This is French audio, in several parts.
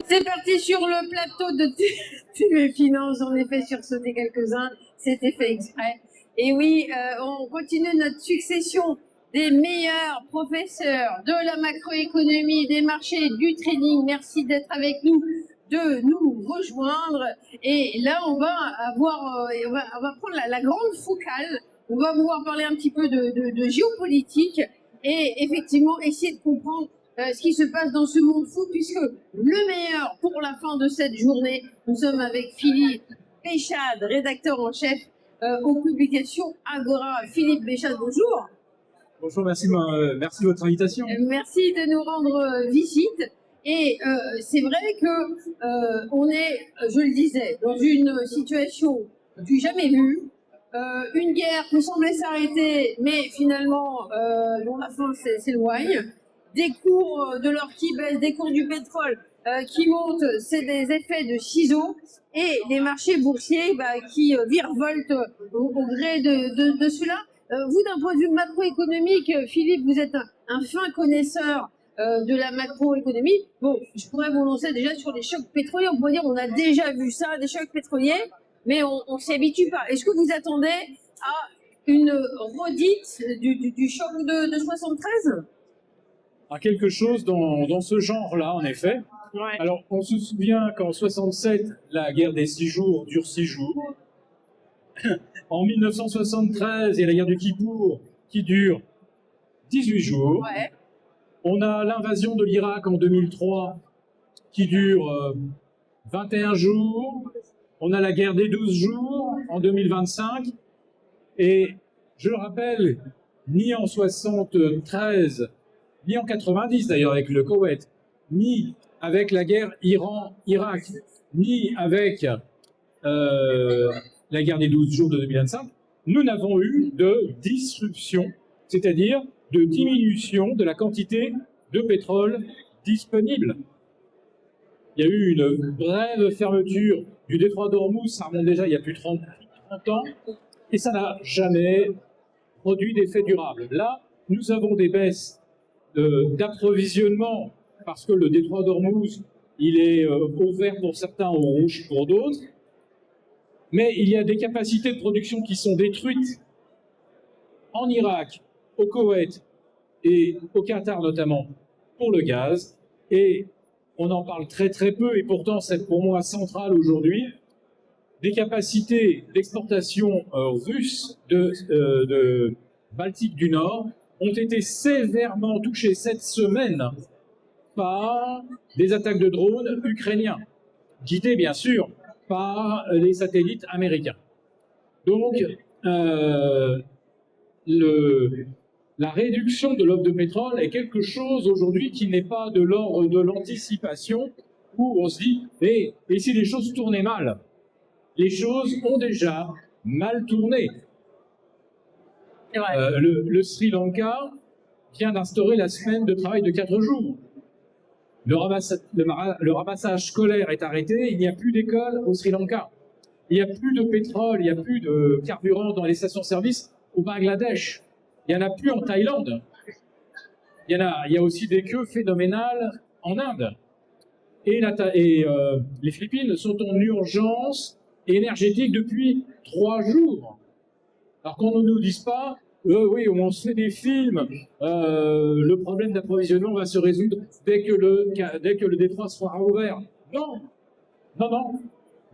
C'est parti sur le plateau de TV Finance, j'en ai fait sursauter quelques-uns, c'était fait exprès. Et oui, on continue notre succession des meilleurs professeurs de la macroéconomie, des marchés, du trading. Merci d'être avec nous, de nous rejoindre. Et là, on va avoir, on va prendre la grande focale. On va pouvoir parler un petit peu de géopolitique et effectivement essayer de comprendre ce qui se passe dans ce monde fou, puisque le meilleur pour la fin de cette journée, nous sommes avec Philippe Béchade, rédacteur en chef aux publications Agora. Philippe Béchade, bonjour. Bonjour, merci de votre invitation. Merci de nous rendre visite. Et c'est vrai que on est, je le disais, dans une situation du jamais vue. Une guerre qui semblait s'arrêter, mais finalement, dont la fin s'éloigne. Des cours de l'or qui baissent, des cours du pétrole qui montent, c'est des effets de ciseaux, et les marchés boursiers qui virevoltent au gré de cela. Vous, d'un point de vue macroéconomique, Philippe, vous êtes un fin connaisseur de la macroéconomie. Bon, je pourrais vous lancer déjà sur les chocs pétroliers. On pourrait dire on a déjà vu ça, des chocs pétroliers, mais on s'y habitue pas. Est-ce que vous attendez à une redite du choc de 73 ? À quelque chose dans ce genre-là, en effet. Ouais. Alors, on se souvient qu'en 67, la guerre des 6 jours dure 6 jours. En 1973, il y a la guerre du Kippour qui dure 18 jours. Ouais. On a l'invasion de l'Irak en 2003 qui dure 21 jours. On a la guerre des 12 jours en 2025. Et je le rappelle, ni en 73, ni en 90 d'ailleurs avec le Koweït, ni avec la guerre Iran-Irak, ni avec la guerre des 12 jours de 2025, nous n'avons eu de disruption, c'est-à-dire de diminution de la quantité de pétrole disponible. Il y a eu une brève fermeture du détroit d'Ormuz, ça remonte déjà il y a plus de 30 ans, et ça n'a jamais produit d'effet durable. Là, nous avons des baisses d'approvisionnement, parce que le détroit d'Ormuz, il est au vert pour certains, au rouge pour d'autres, mais il y a des capacités de production qui sont détruites en Irak, au Koweït et au Qatar notamment, pour le gaz, et on en parle très très peu, et pourtant c'est pour moi central aujourd'hui, des capacités d'exportation russes de Baltique du Nord ont été sévèrement touchés cette semaine par des attaques de drones ukrainiens, guidées bien sûr par les satellites américains. Donc, la réduction de l'offre de pétrole est quelque chose aujourd'hui qui n'est pas de l'ordre de l'anticipation, où on se dit « et si les choses tournaient mal ?» Les choses ont déjà mal tourné. Le Sri Lanka vient d'instaurer la semaine de travail de 4 jours. Le ramassage scolaire est arrêté, il n'y a plus d'école au Sri Lanka. Il n'y a plus de pétrole, il n'y a plus de carburant dans les stations-service au Bangladesh. Il n'y en a plus en Thaïlande. Il y a aussi des queues phénoménales en Inde. Et les Philippines sont en urgence énergétique depuis 3 jours. Alors qu'on ne nous dise pas oui, on se fait des films, le problème d'approvisionnement va se résoudre dès que le détroit sera rouvert. Non,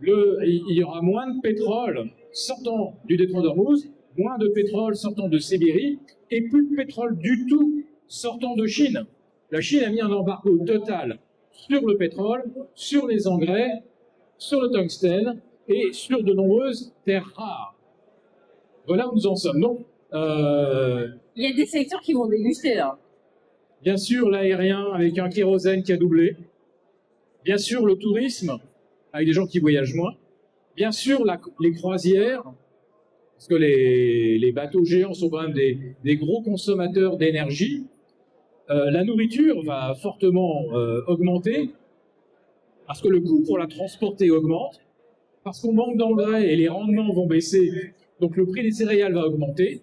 il y aura moins de pétrole sortant du détroit d'Ormuz, moins de pétrole sortant de Sibérie, et plus de pétrole du tout sortant de Chine. La Chine a mis un embargo total sur le pétrole, sur les engrais, sur le tungstène et sur de nombreuses terres rares. Voilà où nous en sommes. Donc, il y a des secteurs qui vont déguster là. Bien sûr, l'aérien avec un kérosène qui a doublé. Bien sûr, le tourisme avec des gens qui voyagent moins. Bien sûr, les croisières, parce que les bateaux géants sont quand même des gros consommateurs d'énergie. La nourriture va fortement augmenter parce que le coût pour la transporter augmente, parce qu'on manque d'engrais et les rendements vont baisser, donc le prix des céréales va augmenter.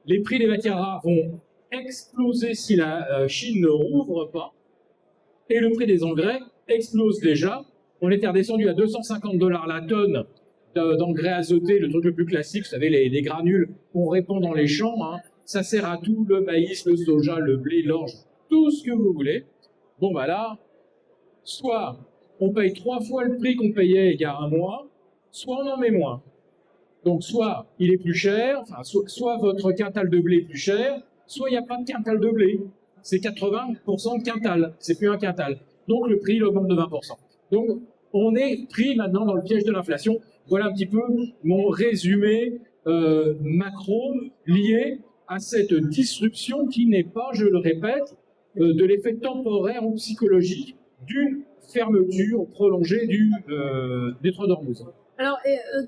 Les prix des matières rares vont exploser si la Chine ne rouvre pas. Et le prix des engrais explose déjà. On était redescendu à 250 $ la tonne d'engrais azotés, le truc le plus classique, vous savez, les granules qu'on répand dans les champs. Hein. Ça sert à tout, le maïs, le soja, le blé, l'orge, tout ce que vous voulez. Bon, bah là, soit on paye 3 fois le prix qu'on payait il y a un mois, soit on en met moins. Donc, soit il est plus cher, enfin, soit votre quintal de blé est plus cher, soit il n'y a pas de quintal de blé. C'est 80% de quintal, c'est plus un quintal. Donc, le prix il augmente de 20%. Donc, on est pris maintenant dans le piège de l'inflation. Voilà un petit peu mon résumé macro lié à cette disruption qui n'est pas, je le répète, de l'effet temporaire ou psychologique d'une fermeture prolongée du détroit d'Ormuz. Alors,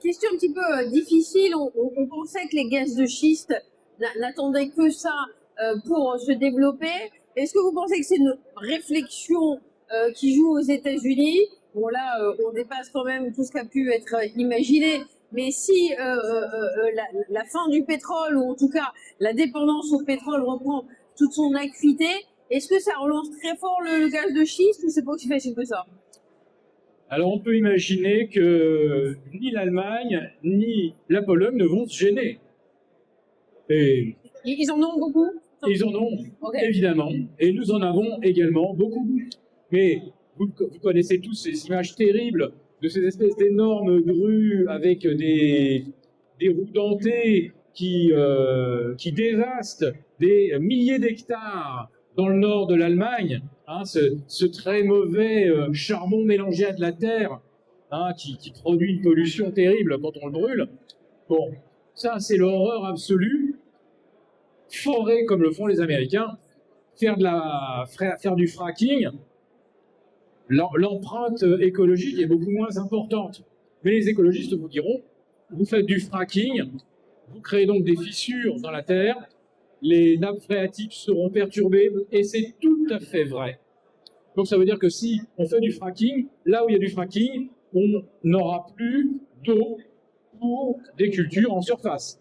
question un petit peu difficile, on pensait que les gaz de schiste n'attendaient que ça pour se développer. Est-ce que vous pensez que c'est une réflexion qui joue aux États-Unis? Bon, là, on dépasse quand même tout ce qui a pu être imaginé. Mais si la fin du pétrole, ou en tout cas la dépendance au pétrole reprend toute son acuité, est-ce que ça relance très fort le gaz de schiste ou c'est pas aussi facile que ça? Alors on peut imaginer que ni l'Allemagne ni la Pologne ne vont se gêner. Et Ils en ont beaucoup? ils en ont, Okay. évidemment, et nous en avons également beaucoup. Mais vous connaissez tous ces images terribles de ces espèces d'énormes grues avec des roues dentées qui dévastent des milliers d'hectares dans le nord de l'Allemagne, hein, ce très mauvais charbon mélangé à de la terre, hein, qui produit une pollution terrible quand on le brûle. Bon, ça c'est l'horreur absolue. Forer comme le font les Américains, faire du fracking, l'empreinte écologique est beaucoup moins importante. Mais les écologistes vous diront, vous faites du fracking, vous créez donc des fissures dans la terre, les nappes phréatiques seront perturbées, et c'est tout à fait vrai. Donc ça veut dire que si on fait du fracking, là où il y a du fracking, on n'aura plus d'eau pour des cultures en surface.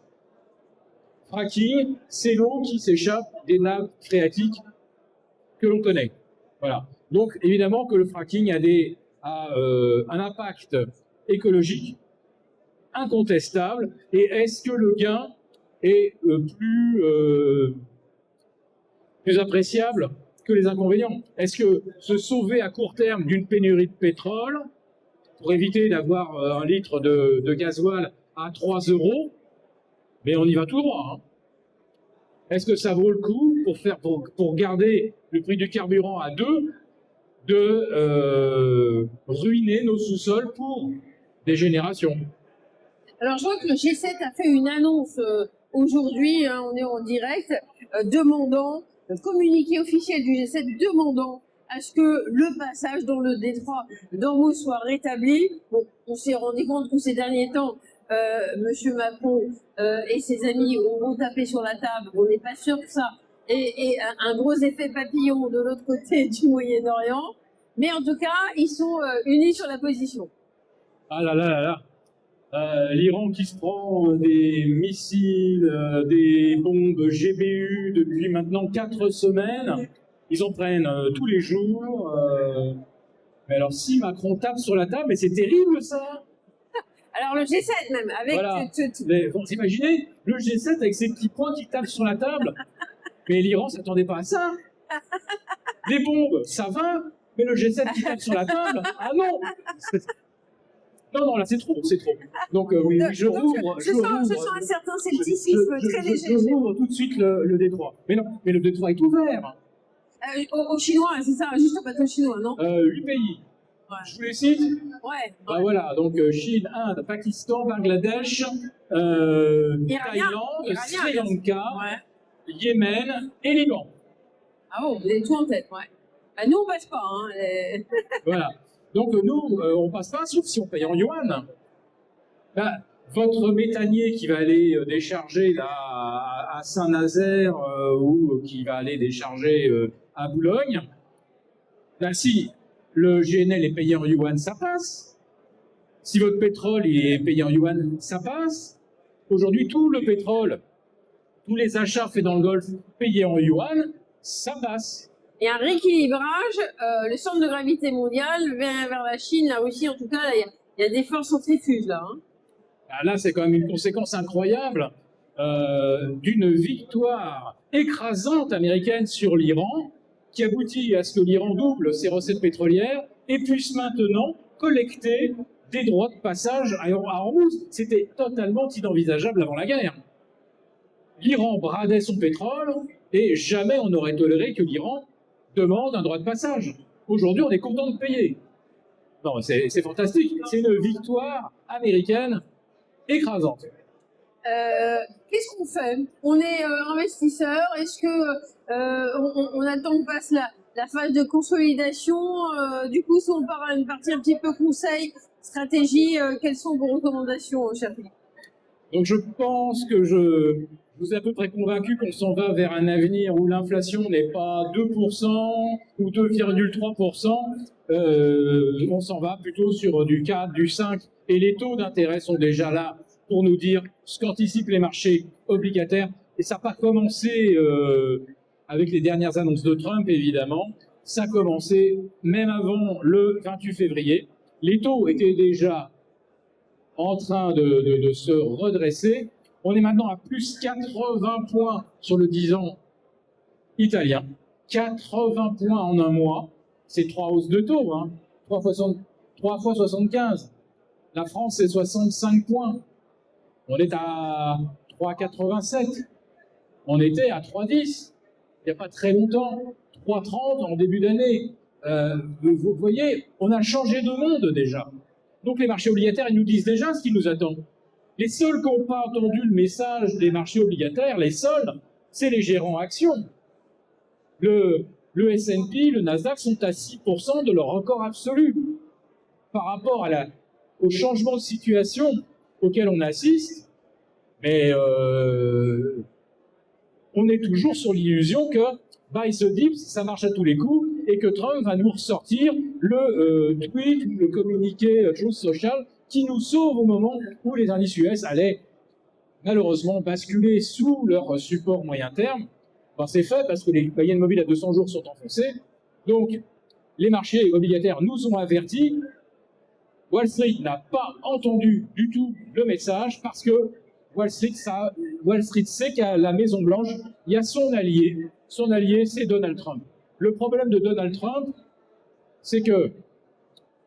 Fracking, c'est l'eau qui s'échappe des nappes phréatiques que l'on connaît. Voilà. Donc évidemment que le fracking a un impact écologique incontestable. Et est-ce que le gain est plus appréciable que les inconvénients? Est-ce que se sauver à court terme d'une pénurie de pétrole pour éviter d'avoir un litre de gasoil à 3 €, mais on y va tout droit, hein. Est-ce que ça vaut le coup pour garder le prix du carburant à 2 de ruiner nos sous-sols pour des générations? Alors, je vois que le G7 a fait une annonce aujourd'hui, hein, on est en direct, demandant, le communiqué officiel du G7 demandant à ce que le passage dans le détroit d'Ormuz soit rétabli. Bon, on s'est rendu compte que ces derniers temps, M. Macron et ses amis ont tapé sur la table. On n'est pas sûr que ça ait un gros effet papillon de l'autre côté du Moyen-Orient. Mais en tout cas, ils sont unis sur la position. Ah là là là là. L'Iran qui se prend des missiles, des bombes GBU depuis maintenant 4 semaines. Ils en prennent tous les jours. Mais alors si Macron tape sur la table, mais c'est terrible ça. Alors le G7 même, avec... Voilà. Mais vous imaginez, le G7 avec ses petits poings qui tapent sur la table. Mais l'Iran ne s'attendait pas à ça. Des bombes, ça va, mais le G7 qui tape sur la table, ah non. Non, là c'est trop. Donc oui, je rouvre. Je sens un certain scepticisme très léger. Je rouvre tout de suite le détroit. Mais non, mais le détroit est ouvert. Aux Chinois, c'est ça, juste au bateau chinois, non? 8 pays. Ouais. Je vous les cite? Ouais. Bah voilà, donc Chine, Inde, Pakistan, Bangladesh, Thaïlande, Sri Lanka, Yémen et Liban. Ah bon, vous avez tout en tête, ouais. Bah, nous, on passe pas, hein. Voilà. Donc nous, on passe pas, sauf si on paye en yuan. Bah, votre méthanier qui va aller décharger là, à Saint-Nazaire ou qui va aller décharger à Boulogne, bah, si le GNL est payé en yuan, ça passe. Si votre pétrole est payé en yuan, ça passe. Aujourd'hui, tout le pétrole, tous les achats faits dans le Golfe payés en yuan, ça passe. et un rééquilibrage, le centre de gravité mondial vers la Chine, la Russie, en tout cas, il y a des forces centrifuges là. Hein. Là, c'est quand même une conséquence incroyable d'une victoire écrasante américaine sur l'Iran, qui aboutit à ce que l'Iran double ses recettes pétrolières et puisse maintenant collecter des droits de passage à Hormuz. C'était totalement inenvisageable avant la guerre. L'Iran bradait son pétrole et jamais on n'aurait toléré que l'Iran demande un droit de passage. Aujourd'hui, on est content de payer. Non, c'est fantastique. C'est une victoire américaine écrasante. Qu'est-ce qu'on fait? On est investisseur. Est-ce que on attend que passe la phase de consolidation? Du coup, si on part à une partie un petit peu conseil, stratégie, quelles sont vos recommandations, cher Philippe? Donc je pense que je vous ai à peu près convaincu qu'on s'en va vers un avenir où l'inflation n'est pas 2% ou 2,3%. On s'en va plutôt sur du 4, du 5. Et les taux d'intérêt sont déjà là pour nous dire ce qu'anticipent les marchés obligataires. Et ça n'a pas commencé avec les dernières annonces de Trump, évidemment. Ça a commencé même avant le 28 février. Les taux étaient déjà en train de se redresser. On est maintenant à plus 80 points sur le 10 ans italien. 80 points en un mois. C'est 3 hausses de taux, hein. 3 fois 75. La France, c'est 65 points. On est à 3,87. On était à 3,10. Il n'y a pas très longtemps. 3,30 en début d'année. Vous voyez, on a changé de monde déjà. Donc les marchés obligataires, ils nous disent déjà ce qui nous attend. Les seuls qui n'ont pas entendu le message des marchés obligataires, les seuls, c'est les gérants actions. Le S&P, le Nasdaq sont à 6% de leur record absolu. Par rapport au changement de situation auquel on assiste, mais on est toujours sur l'illusion que buy the dips, ça marche à tous les coups, et que Trump va nous ressortir le tweet, le communiqué Truth Social, qui nous sauve au moment où les indices US allaient malheureusement basculer sous leur support moyen terme. Ben, c'est fait parce que les moyennes mobiles à 200 jours sont enfoncées. Donc, les marchés obligataires nous ont avertis. Wall Street n'a pas entendu du tout le message parce que Wall Street sait qu'à la Maison Blanche, il y a son allié. Son allié, c'est Donald Trump. Le problème de Donald Trump, c'est que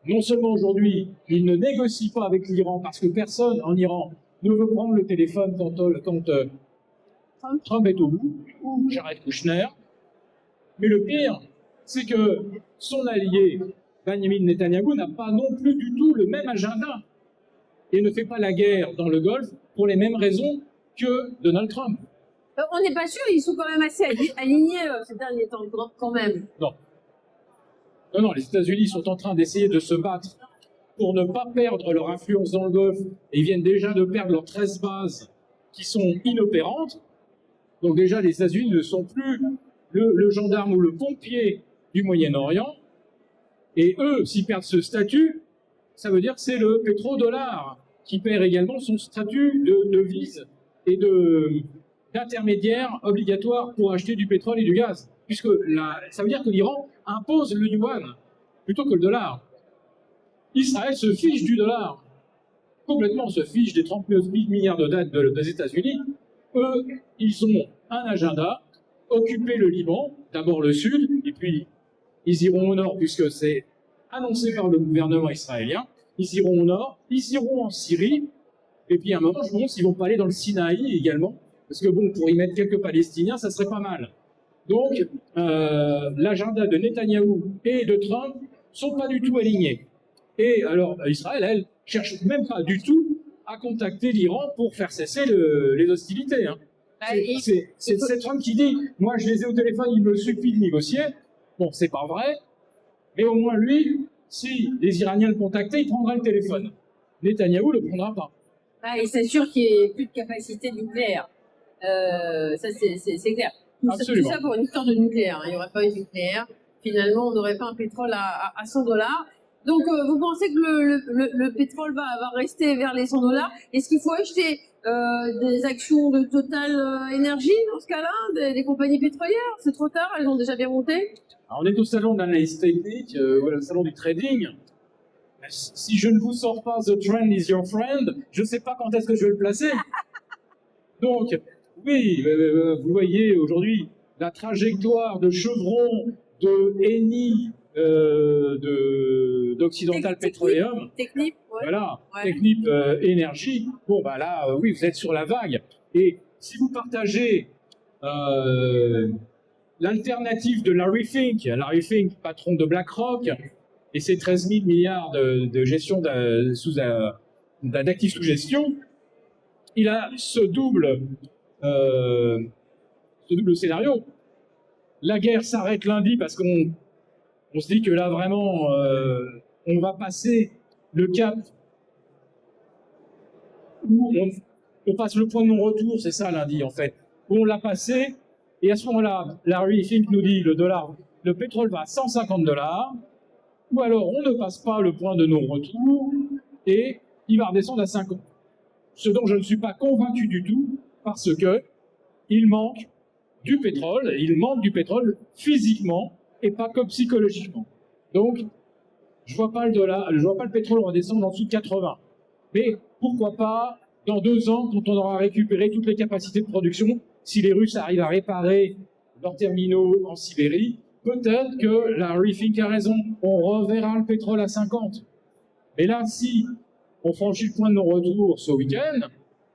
non seulement aujourd'hui, il ne négocie pas avec l'Iran parce que personne en Iran ne veut prendre le téléphone quand Trump est au bout, ou Jared Kushner, mais le pire, c'est que son allié, Benjamin Netanyahou, n'a pas non plus du tout le même agenda et ne fait pas la guerre dans le Golfe pour les mêmes raisons que Donald Trump. On n'est pas sûr, ils sont quand même assez alignés ces derniers temps, quand même. Non, les États-Unis sont en train d'essayer de se battre pour ne pas perdre leur influence dans le Golfe, et ils viennent déjà de perdre leurs 13 bases qui sont inopérantes. Donc déjà, les États-Unis ne sont plus le gendarme ou le pompier du Moyen-Orient, et eux, s'ils perdent ce statut, ça veut dire que c'est le pétrodollar qui perd également son statut de devise et d'intermédiaire obligatoire pour acheter du pétrole et du gaz. Puisque ça veut dire que l'Iran impose le yuan plutôt que le dollar. Israël se fiche du dollar. Complètement se fiche des 39 000 milliards de dettes des États-Unis. Eux, ils ont un agenda, occuper le Liban, d'abord le sud, et puis ils iront au nord puisque c'est annoncé par le gouvernement israélien. Ils iront au nord, ils iront en Syrie, et puis à un moment, je me demande s'ils vont pas aller dans le Sinaï également, parce que bon, pour y mettre quelques Palestiniens, ça serait pas mal. Donc, l'agenda de Netanyahou et de Trump sont pas du tout alignés. Et alors, Israël, elle, cherche même pas du tout à contacter l'Iran pour faire cesser les hostilités. Hein. C'est Trump qui dit « Moi, je les ai au téléphone, il me suffit de négocier ». Bon, c'est pas vrai, mais au moins lui, si les Iraniens le contactaient, il prendra le téléphone. Netanyahou le prendra pas. Et c'est sûr qu'il n'y ait plus de capacité nucléaire. Ça, c'est clair. Tout ça pour une histoire de nucléaire. Il n'y aurait pas eu de nucléaire. Finalement, on n'aurait pas un pétrole à $100. Donc, vous pensez que le pétrole va rester vers les 100 $? Est-ce qu'il faut acheter des actions de Total Énergie dans ce cas-là, des compagnies pétrolières? C'est trop tard, elles ont déjà bien monté. Alors, on est au salon de l'analyse technique, le salon du trading. Si je ne vous sors pas The Trend is your friend, je ne sais pas quand est-ce que je vais le placer. Donc, oui, vous voyez aujourd'hui la trajectoire de Chevron, de Eni, d'Occidental Petroleum. Technip, ouais. Voilà, Ouais. Technip Énergie. Bon, bah là, oui, vous êtes sur la vague. Et si vous partagez l'alternative de Larry Fink, patron de BlackRock, et ses 13 000 milliards de gestion d'actifs sous gestion, il a ce double scénario. La guerre s'arrête lundi parce qu'on se dit que là, vraiment, on va passer le cap où on passe le point de non-retour, c'est ça lundi en fait. Où on l'a passé, et à ce moment-là, Larry Fink nous dit le pétrole va à 150 $, ou alors on ne passe pas le point de non-retour et il va redescendre à 50. Ce dont je ne suis pas convaincu du tout, parce que il manque du pétrole physiquement et pas que psychologiquement. Donc, je vois pas le pétrole redescendre en dessous de 80. Mais pourquoi pas, dans 2 ans, quand on aura récupéré toutes les capacités de production, si les Russes arrivent à réparer leurs terminaux en Sibérie, peut-être que Larry Fink a raison, on reverra le pétrole à 50. Et là, si on franchit le point de non-retour ce week-end,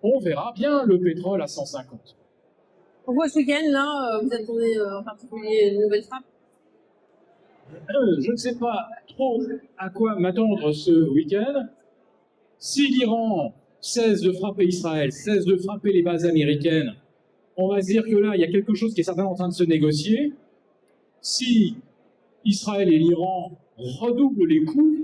on verra bien le pétrole à 150. Pourquoi ce week-end, là, vous attendez en particulier une nouvelle frappe? Je ne sais pas trop à quoi m'attendre ce week-end. Si l'Iran cesse de frapper Israël, cesse de frapper les bases américaines, on va se dire que là, il y a quelque chose qui est certainement en train de se négocier. Si Israël et l'Iran redoublent les coups,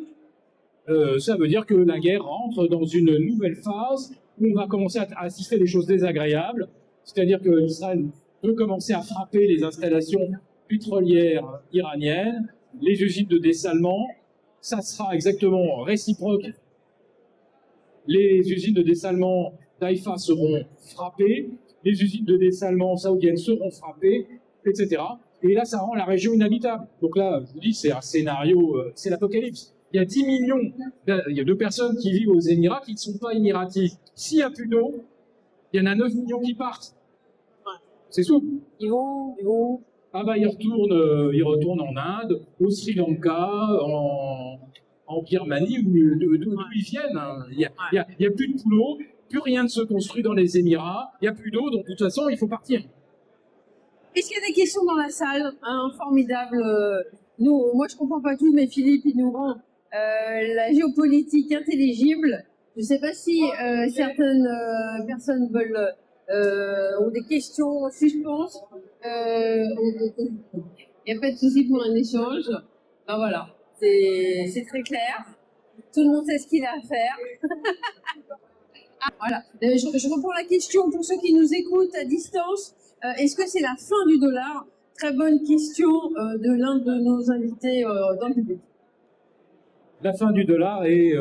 ça veut dire que la guerre rentre dans une nouvelle phase où on va commencer à assister à des choses désagréables. C'est-à-dire que Israël peut commencer à frapper les installations pétrolières iraniennes, les usines de dessalement. Ça sera exactement réciproque. Les usines de dessalement d'Haïfa seront frappées, les usines de dessalement saoudiennes seront frappées, etc. Et là, ça rend la région inhabitable. Donc là, je vous dis, c'est un scénario, c'est l'apocalypse. Il y a 10 millions de personnes qui vivent aux Émirats qui ne sont pas émiratis. S'il n'y a plus d'eau, il y en a 9 millions qui partent. C'est souple. Ils vont. Ah bah ils retournent en Inde, au Sri Lanka, en Birmanie, d'où ils viennent. Il n'y a plus de boulot, plus rien ne se construit dans les Émirats, il n'y a plus d'eau, donc de toute façon, il faut partir. Est-ce qu'il y a des questions dans la salle? Formidable. Moi, je comprends pas tout, mais Philippe, il nous rend la géopolitique intelligible. Je ne sais pas si certaines personnes ont des questions en suspens. Il n'y a pas de souci pour un échange. Ben voilà, c'est très clair. Tout le monde sait ce qu'il a à faire. Voilà. Je reprends la question pour ceux qui nous écoutent à distance. Est-ce que c'est la fin du dollar? Très bonne question de l'un de nos invités dans le public. La fin du dollar est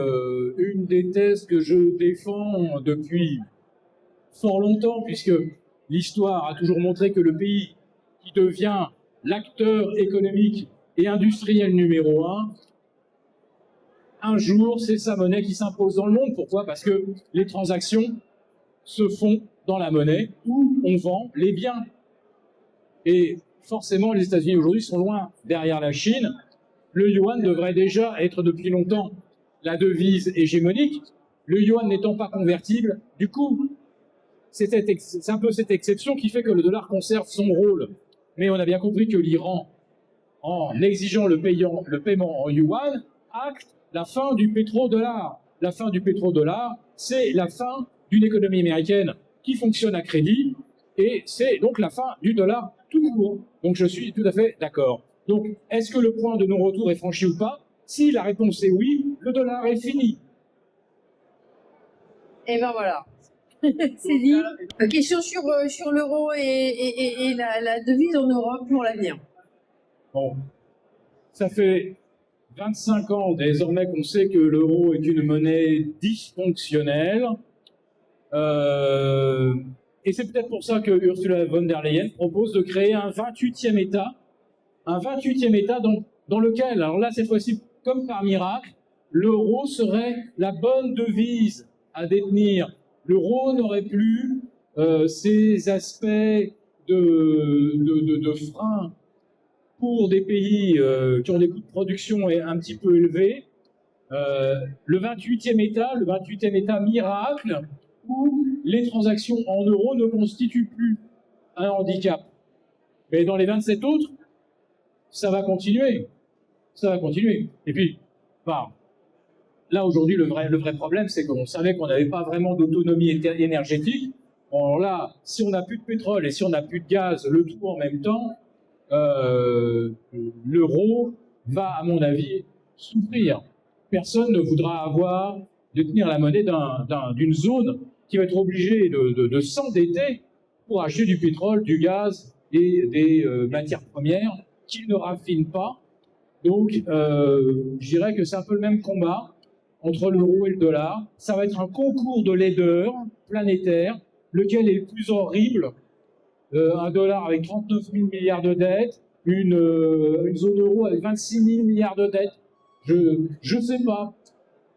une des thèses que je défends depuis fort longtemps, puisque l'histoire a toujours montré que le pays qui devient l'acteur économique et industriel numéro un jour, c'est sa monnaie qui s'impose dans le monde. Pourquoi? Parce que les transactions se font dans la monnaie où on vend les biens. Et forcément, les États-Unis aujourd'hui sont loin derrière la Chine. Le yuan devrait déjà être depuis longtemps la devise hégémonique. Le yuan n'étant pas convertible, du coup, c'est un peu cette exception qui fait que le dollar conserve son rôle. Mais on a bien compris que l'Iran, en exigeant le paiement en yuan, acte la fin du pétrodollar. La fin du pétrodollar, c'est la fin d'une économie américaine qui fonctionne à crédit, et c'est donc la fin du dollar tout court. Donc je suis tout à fait d'accord. Donc, est-ce que le point de non-retour est franchi ou pas? Si la réponse est oui, le dollar est fini. Et ben voilà. C'est dit. Question sur l'euro et la devise en Europe pour l'avenir. Bon, ça fait 25 ans désormais qu'on sait que l'euro est une monnaie dysfonctionnelle. Et c'est peut-être pour ça que Ursula von der Leyen propose de créer un 28e État dans lequel, alors là cette fois-ci comme par miracle, l'euro serait la bonne devise à détenir. L'euro n'aurait plus ces aspects de frein pour des pays qui ont des coûts de production un petit peu élevés. Le 28e État miracle, où les transactions en euros ne constituent plus un handicap. Mais dans les 27 autres, ça va continuer. Et puis, là aujourd'hui, le vrai problème, c'est qu'on savait qu'on n'avait pas vraiment d'autonomie énergétique. Alors là, si on n'a plus de pétrole et si on n'a plus de gaz, le tout en même temps, l'euro va, à mon avis, souffrir. Personne ne voudra détenir la monnaie d'une zone qui va être obligée de s'endetter pour acheter du pétrole, du gaz et des matières premières qu'il ne raffine pas. Donc, je dirais que c'est un peu le même combat entre l'euro et le dollar. Ça va être un concours de laideur planétaire, lequel est le plus horrible. Un dollar avec 39 000 milliards de dettes, une zone euro avec 26 000 milliards de dettes. Je ne sais pas,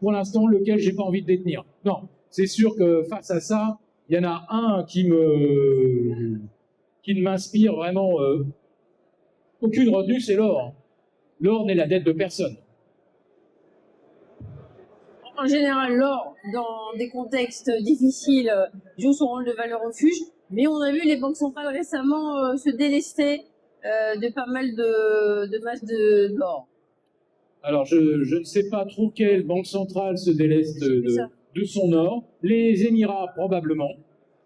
pour l'instant, lequel j'ai pas envie de détenir. Non, c'est sûr que face à ça, il y en a un qui ne m'inspire vraiment aucune retenue, c'est l'or. L'or n'est la dette de personne. En général, l'or, dans des contextes difficiles, joue son rôle de valeur refuge. Mais on a vu les banques centrales récemment se délester de pas mal de masses d'or. Alors, je ne sais pas trop quelle banque centrale se déleste de son or. Les Émirats, probablement.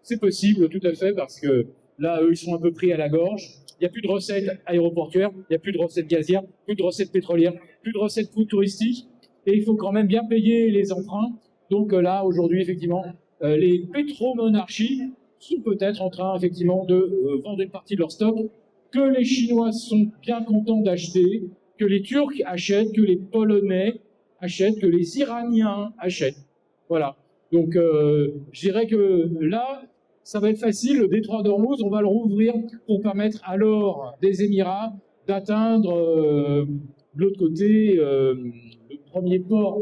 C'est possible, tout à fait, parce que là, eux, ils sont un peu pris à la gorge. Il n'y a plus de recettes aéroportuaires, il n'y a plus de recettes gazières, plus de recettes pétrolières, plus de recettes touristiques. Et il faut quand même bien payer les emprunts. Donc là, aujourd'hui, effectivement, les pétromonarchies sont peut-être en train, effectivement, de vendre une partie de leur stock, que les Chinois sont bien contents d'acheter, que les Turcs achètent, que les Polonais achètent, que les Iraniens achètent. Voilà. Donc, je dirais que là, ça va être facile. Le détroit d'Ormuz, on va le rouvrir pour permettre à l'or des Émirats d'atteindre de l'autre côté le premier port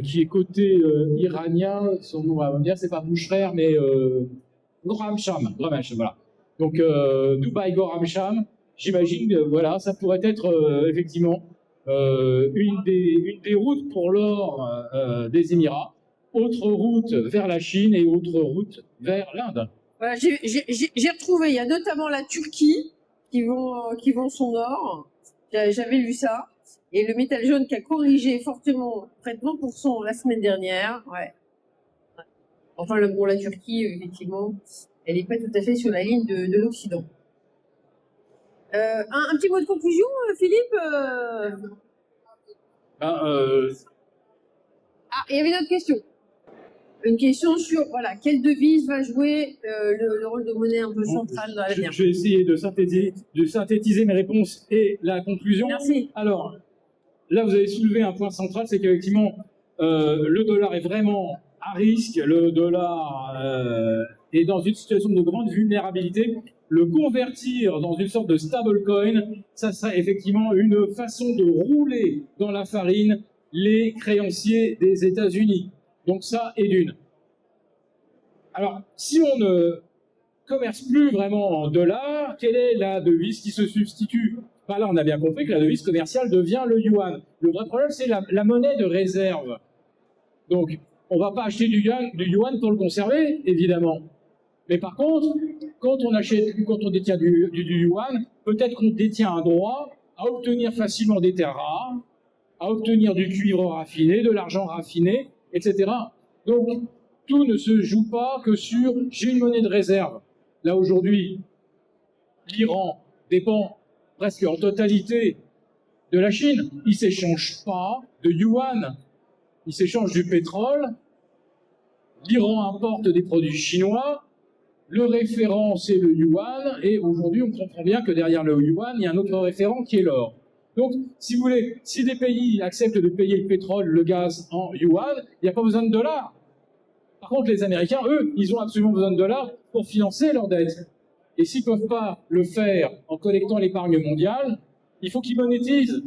qui est côté iranien. Son nom, on va dire, c'est pas Boucherer, mais Gorham Sham, voilà. Donc, Dubaï Gorham Sham, j'imagine, voilà, ça pourrait être effectivement une des routes pour l'or des Émirats. Autre route vers la Chine et autre route vers l'Inde. Voilà, j'ai retrouvé, il y a notamment la Turquie qui vend son or. J'avais lu ça. Et le métal jaune qui a corrigé fortement, près de 20% la semaine dernière. Ouais. Enfin, pour la Turquie, effectivement, elle n'est pas tout à fait sur la ligne de l'Occident. Un petit mot de conclusion, Philippe il y avait une autre question. Une question sur, voilà, quelle devise va jouer le rôle de monnaie un peu centrale dans l'avenir. Je vais essayer de synthétiser mes réponses et la conclusion. Merci. Alors, là, vous avez soulevé un point central, c'est qu'effectivement, le dollar est vraiment à risque. Le dollar est dans une situation de grande vulnérabilité. Le convertir dans une sorte de stablecoin, ça serait effectivement une façon de rouler dans la farine les créanciers des États-Unis. Donc ça est d'une. Alors, si on ne commerce plus vraiment en dollars, quelle est la devise qui se substitue? Là, on a bien compris que la devise commerciale devient le yuan. Le vrai problème, c'est la monnaie de réserve. Donc, on ne va pas acheter du yuan pour le conserver, évidemment. Mais par contre, quand on détient du yuan, peut-être qu'on détient un droit à obtenir facilement des terres rares, à obtenir du cuivre raffiné, de l'argent raffiné, etc. Donc, tout ne se joue pas que sur « j'ai une monnaie de réserve ». Là, aujourd'hui, l'Iran dépend presque en totalité de la Chine. Ils ne s'échangent pas de yuan, ils s'échangent du pétrole. L'Iran importe des produits chinois. Le référent, c'est le yuan. Et aujourd'hui, on comprend bien que derrière le yuan, il y a un autre référent qui est l'or. Donc, si vous voulez, si des pays acceptent de payer le pétrole, le gaz en yuan, il n'y a pas besoin de dollars. Par contre, les Américains, eux, ils ont absolument besoin de dollars pour financer leur dette. Et s'ils ne peuvent pas le faire en collectant l'épargne mondiale, il faut qu'ils monétisent.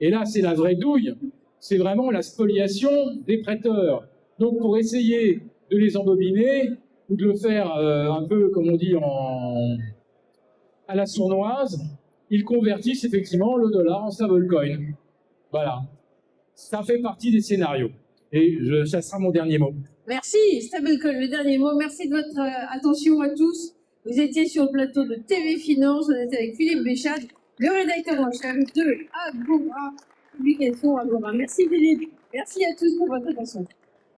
Et là, c'est la vraie douille. C'est vraiment la spoliation des prêteurs. Donc, pour essayer de les embobiner, ou de le faire un peu, comme on dit, à la sournoise, ils convertissent effectivement le dollar en stablecoin. Voilà. Ça fait partie des scénarios. Et ça sera mon dernier mot. Merci, Stablecoin, le dernier mot. Merci de votre attention à tous. Vous étiez sur le plateau de TV Finance. On était avec Philippe Béchade, le rédacteur en chef de Agora, publication Agora. Merci Philippe. Merci à tous pour votre attention.